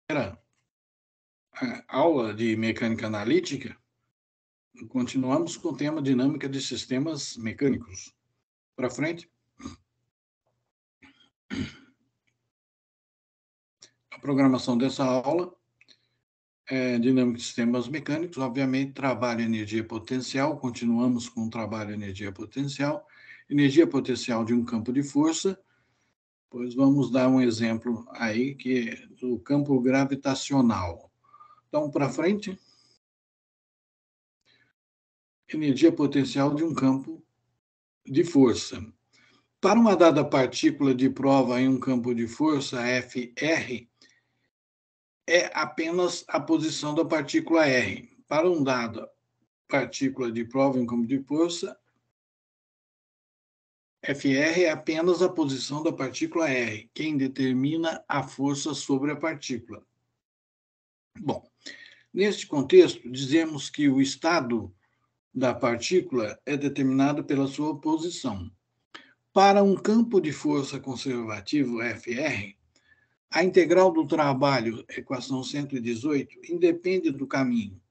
Era a aula de mecânica analítica, continuamos com o tema dinâmica de sistemas mecânicos. Para frente. A programação dessa aula é dinâmica de sistemas mecânicos, obviamente, trabalho energia potencial, continuamos com o trabalho energia potencial de um campo de força, pois vamos dar um exemplo aí que é do campo gravitacional. Então, para frente, energia potencial de um campo de força. Para uma dada partícula de prova em um campo de força, FR, é apenas a posição da partícula R. Para um dado partícula de prova em um campo de força, FR é apenas a posição da partícula R, quem determina a força sobre a partícula. Bom, neste contexto, dizemos que o estado da partícula é determinado pela sua posição. Para um campo de força conservativo, FR, a integral do trabalho, equação 118, independe do caminho.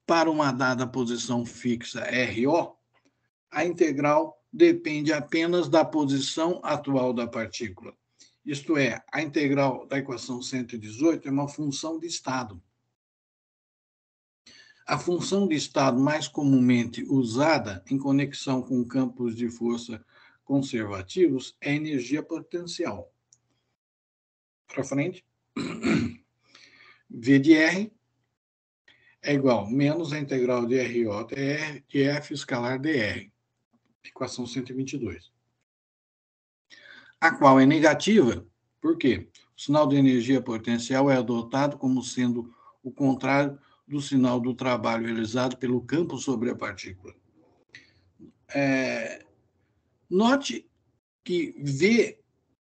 Para uma dada posição fixa, RO, a integral depende apenas da posição atual da partícula. Isto é, a integral da equação 118 é uma função de estado. A função de estado mais comumente usada em conexão com campos de força conservativos é a energia potencial. Para frente. V de R é igual a menos a integral de RO de F escalar dr, equação 122. A qual é negativa, por quê? O sinal de energia potencial é adotado como sendo o contrário do sinal do trabalho realizado pelo campo sobre a partícula. Note que V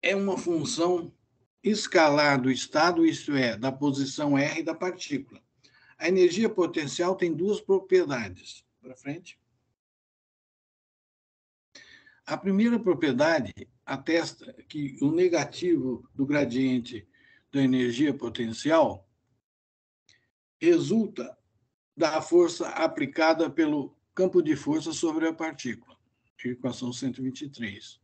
é uma função escalar do estado, isto é, da posição R da partícula. A energia potencial tem duas propriedades. Para frente. A primeira propriedade atesta que o negativo do gradiente da energia potencial resulta da força aplicada pelo campo de força sobre a partícula, equação 123.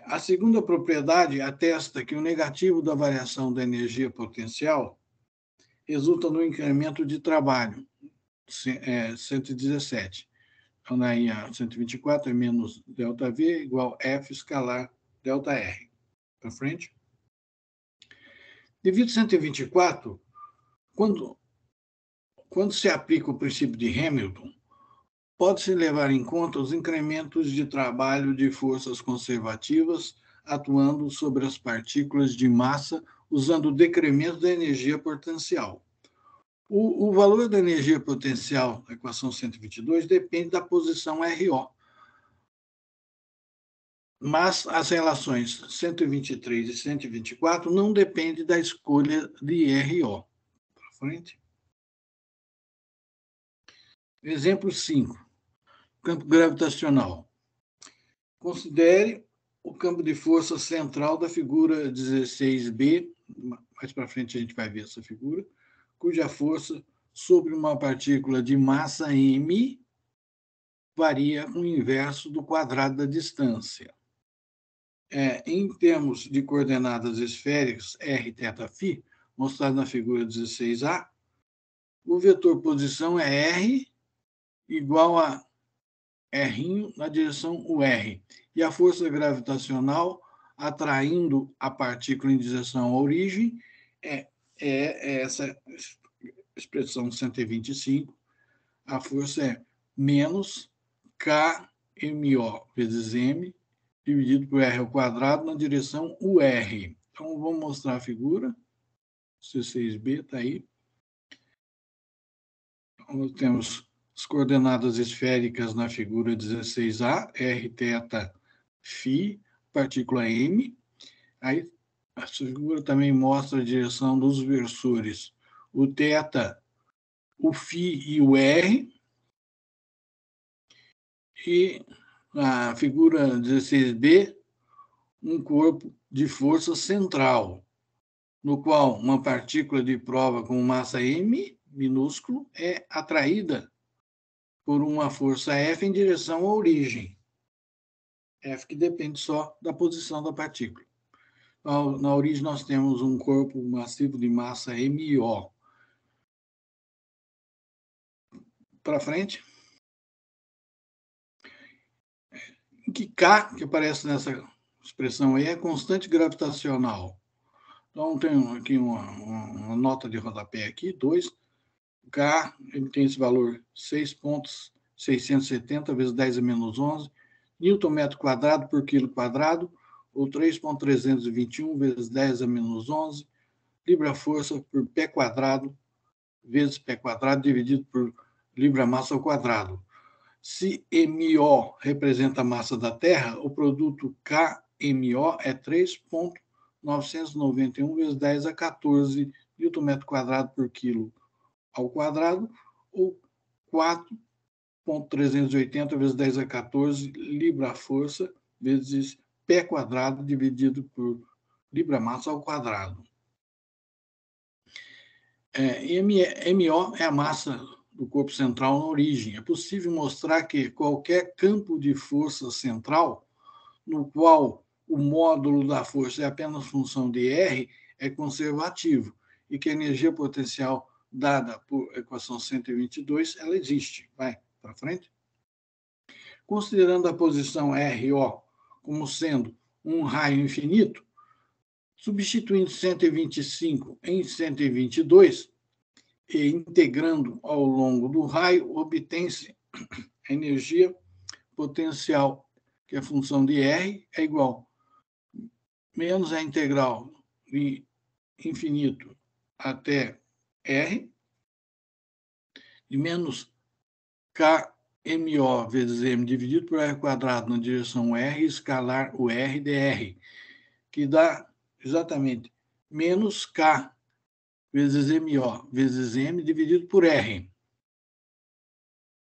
A segunda propriedade atesta que o negativo da variação da energia potencial resulta no incremento de trabalho, 117. Então, na IA 124 é menos ΔV igual F escalar ΔR. Para frente. Devido a 124, quando se aplica o princípio de Hamilton, pode-se levar em conta os incrementos de trabalho de forças conservativas atuando sobre as partículas de massa usando o decremento da energia potencial. O valor da energia potencial da equação 122 depende da posição RO. Mas as relações 123 e 124 não dependem da escolha de RO. Para frente. Exemplo 5. Campo gravitacional. Considere o campo de força central da figura 16b, mais para frente a gente vai ver essa figura, cuja força sobre uma partícula de massa m varia com o inverso do quadrado da distância. Em termos de coordenadas esféricas r, θ, mostrado na figura 16a, o vetor posição é r igual a R na direção UR. E a força gravitacional atraindo a partícula em direção à origem é essa expressão 125. A força é menos KMO vezes M dividido por R ao quadrado na direção UR. Então, vamos mostrar a figura. C6b está aí. Então, nós temos as coordenadas esféricas na figura 16A, R, θ, φ, partícula M. Aí, a figura também mostra a direção dos versores. O θ, o φ e o R. E na figura 16B, um corpo de força central. no qual uma partícula de prova com massa m, minúsculo, é atraída por uma força F em direção à origem. F que depende só da posição da partícula. Na origem, nós temos um corpo massivo de massa MO. Para frente. Em que K, que aparece nessa expressão aí, é constante gravitacional. Então, tem aqui uma nota de rodapé aqui, 2. K, ele tem esse valor 6,670 vezes 10 a menos 11, Newton metro quadrado por quilo quadrado, ou 3,321 vezes 10 a menos 11, libra-força por pé quadrado, vezes pé quadrado, dividido por libra-massa ao quadrado. Se MO representa a massa da Terra, o produto KMO é 3,991 vezes 10 a 14 Nm quadrado por quilo ao quadrado, ou 4,380 vezes 10 a 14 libra-força vezes pé quadrado dividido por libra-massa ao quadrado. MO é a massa do corpo central na origem. É possível mostrar que qualquer campo de força central, no qual o módulo da força é apenas função de R, é conservativo, e que a energia potencial dada por equação 122, ela existe. Vai para frente. Considerando a posição RO como sendo um raio infinito, substituindo 125 em 122, e integrando ao longo do raio, obtém-se a energia potencial, que é a função de R, é igual menos a integral de infinito até R, de menos KMO vezes M dividido por R quadrado na direção R, escalar o R dr, que dá exatamente menos K vezes MO vezes M dividido por R.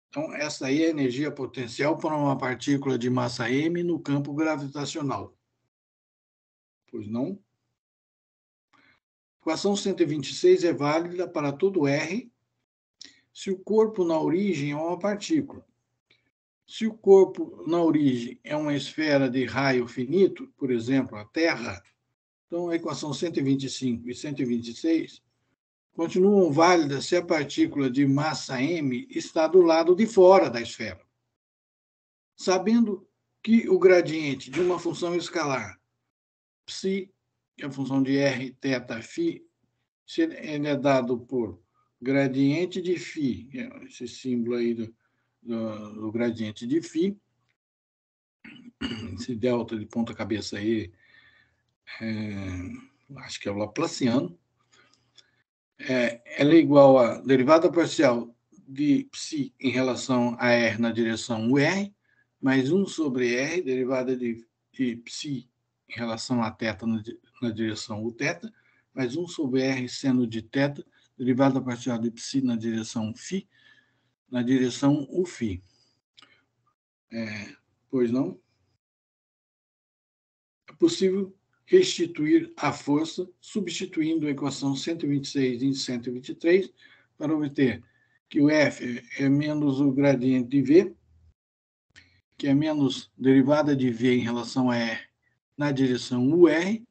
Então, essa aí é a energia potencial para uma partícula de massa M no campo gravitacional. Pois não? A equação 126 é válida para todo R se o corpo na origem é uma partícula. Se o corpo na origem é uma esfera de raio finito, por exemplo, a Terra, então a equação 125 e 126 continuam válidas se a partícula de massa m está do lado de fora da esfera. Sabendo que o gradiente de uma função escalar, psi, que é a função de r, θ, φ, ele é dado por gradiente de φ, esse símbolo aí do gradiente de φ, esse delta de ponta cabeça aí, acho que é o laplaciano, ela é igual a derivada parcial de psi em relação a r na direção UR, mais 1 sobre r, derivada de psi em relação a θ na direção uθ, mais 1 sobre r seno de θ, derivada parcial de psi na direção φ, na direção Uφ. Pois não? É possível restituir a força substituindo a equação 126 em 123 para obter que o F é menos o gradiente de V, que é menos derivada de V em relação a R na direção UR,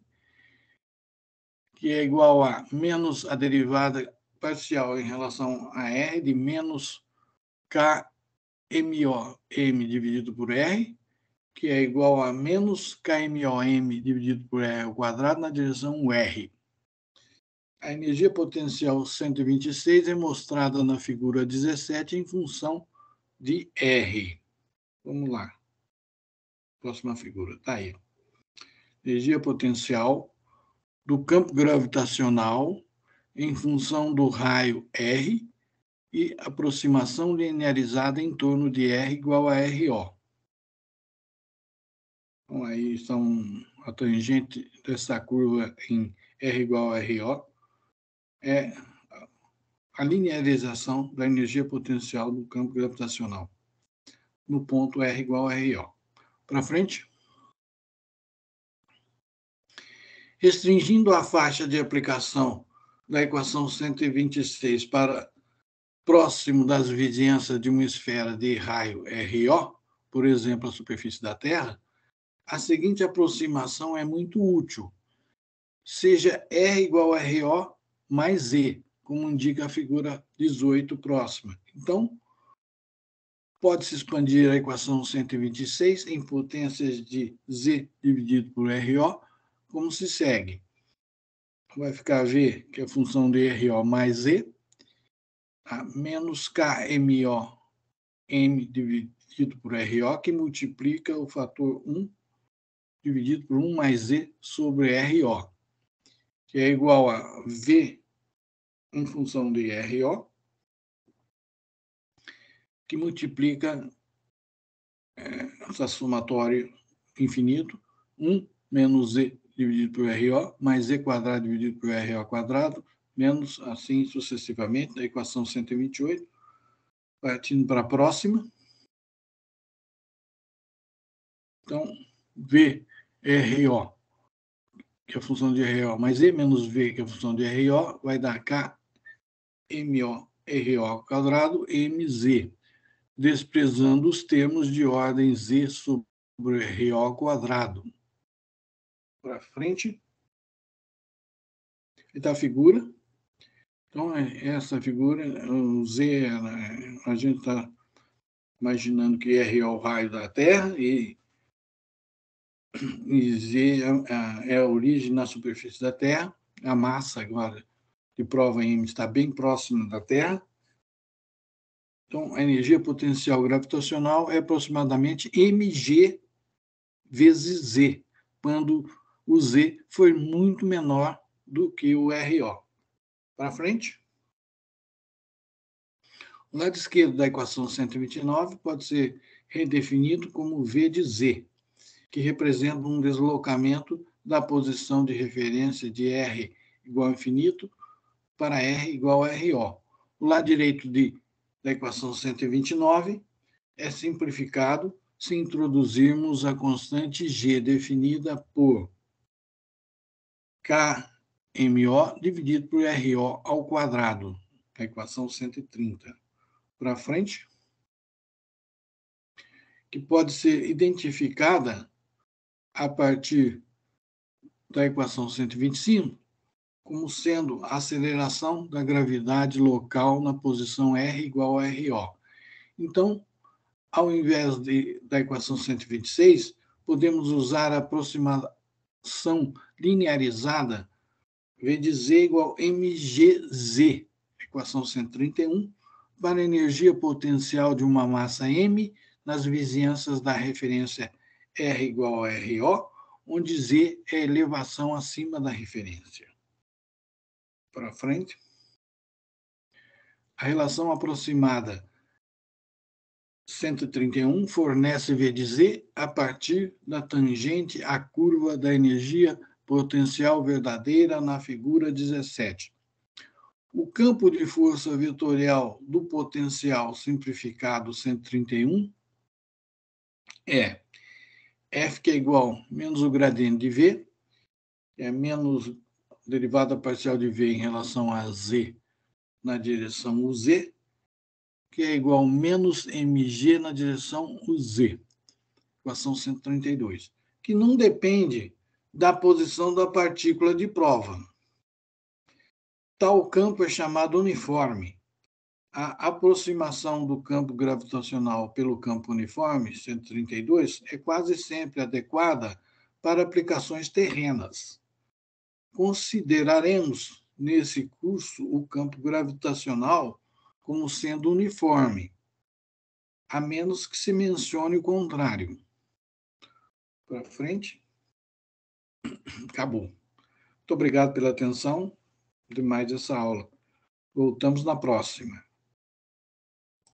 que é igual a menos a derivada parcial em relação a R de menos KMO M dividido por R, que é igual a menos KMOM dividido por R ao quadrado na direção R. A energia potencial 126 é mostrada na figura 17 em função de R. Vamos lá. Próxima figura, está aí. Energia potencial do campo gravitacional em função do raio R e aproximação linearizada em torno de R igual a RO. Então, aí são a tangente dessa curva em R igual a RO é a linearização da energia potencial do campo gravitacional no ponto R igual a RO. Para frente. Restringindo a faixa de aplicação da equação 126 para próximo das vizinhanças de uma esfera de raio RO, por exemplo, a superfície da Terra, a seguinte aproximação é muito útil. Seja R igual a RO mais E, como indica a figura 18 próxima. Então, pode-se expandir a equação 126 em potências de Z dividido por RO, como se segue. Vai ficar V, que é a função de RO mais Z, menos KMO, M dividido por RO, que multiplica o fator 1 dividido por 1 mais Z sobre RO, que é igual a V em função de RO, que multiplica essa somatório infinito, 1 menos Z dividido por RO, mais Z quadrado dividido por RO quadrado, menos assim sucessivamente, a equação 128, partindo para a próxima. Então, VRO, que é a função de RO, mais E menos V, que é a função de RO, vai dar KMO RO ao quadrado, MZ, desprezando os termos de ordem Z sobre RO ao quadrado. Para frente. Está a figura. Então, essa figura, o Z, a gente está imaginando que R é o raio da Terra e Z é a origem na superfície da Terra. A massa agora de prova M está bem próxima da Terra. Então, a energia potencial gravitacional é aproximadamente mg vezes Z, quando o Z for muito menor do que o RO. Para frente. O lado esquerdo da equação 129 pode ser redefinido como V de Z, que representa um deslocamento da posição de referência de R igual a infinito para R igual a RO. O lado direito da equação 129 é simplificado se introduzirmos a constante G definida por KMO dividido por RO ao quadrado, a equação 130. Para frente, que pode ser identificada a partir da equação 125 como sendo a aceleração da gravidade local na posição R igual a RO. Então, ao invés da equação 126, podemos usar a aproximação linearizada V de Z igual a mgz, equação 131, para a energia potencial de uma massa M nas vizinhanças da referência R igual a RO, onde Z é a elevação acima da referência. Para frente. A relação aproximada 131 fornece V de Z a partir da tangente à curva da energia potencial verdadeira na figura 17. O campo de força vetorial do potencial simplificado 131 é F, que é igual menos o gradiente de V, é menos derivada parcial de V em relação a Z na direção UZ, que é igual a menos mg na direção UZ, equação 132, que não depende da posição da partícula de prova. Tal campo é chamado uniforme. A aproximação do campo gravitacional pelo campo uniforme, 132, é quase sempre adequada para aplicações terrenas. Consideraremos, nesse curso, o campo gravitacional como sendo uniforme, a menos que se mencione o contrário. Para frente. Acabou. Muito obrigado pela atenção de mais essa aula. Voltamos na próxima.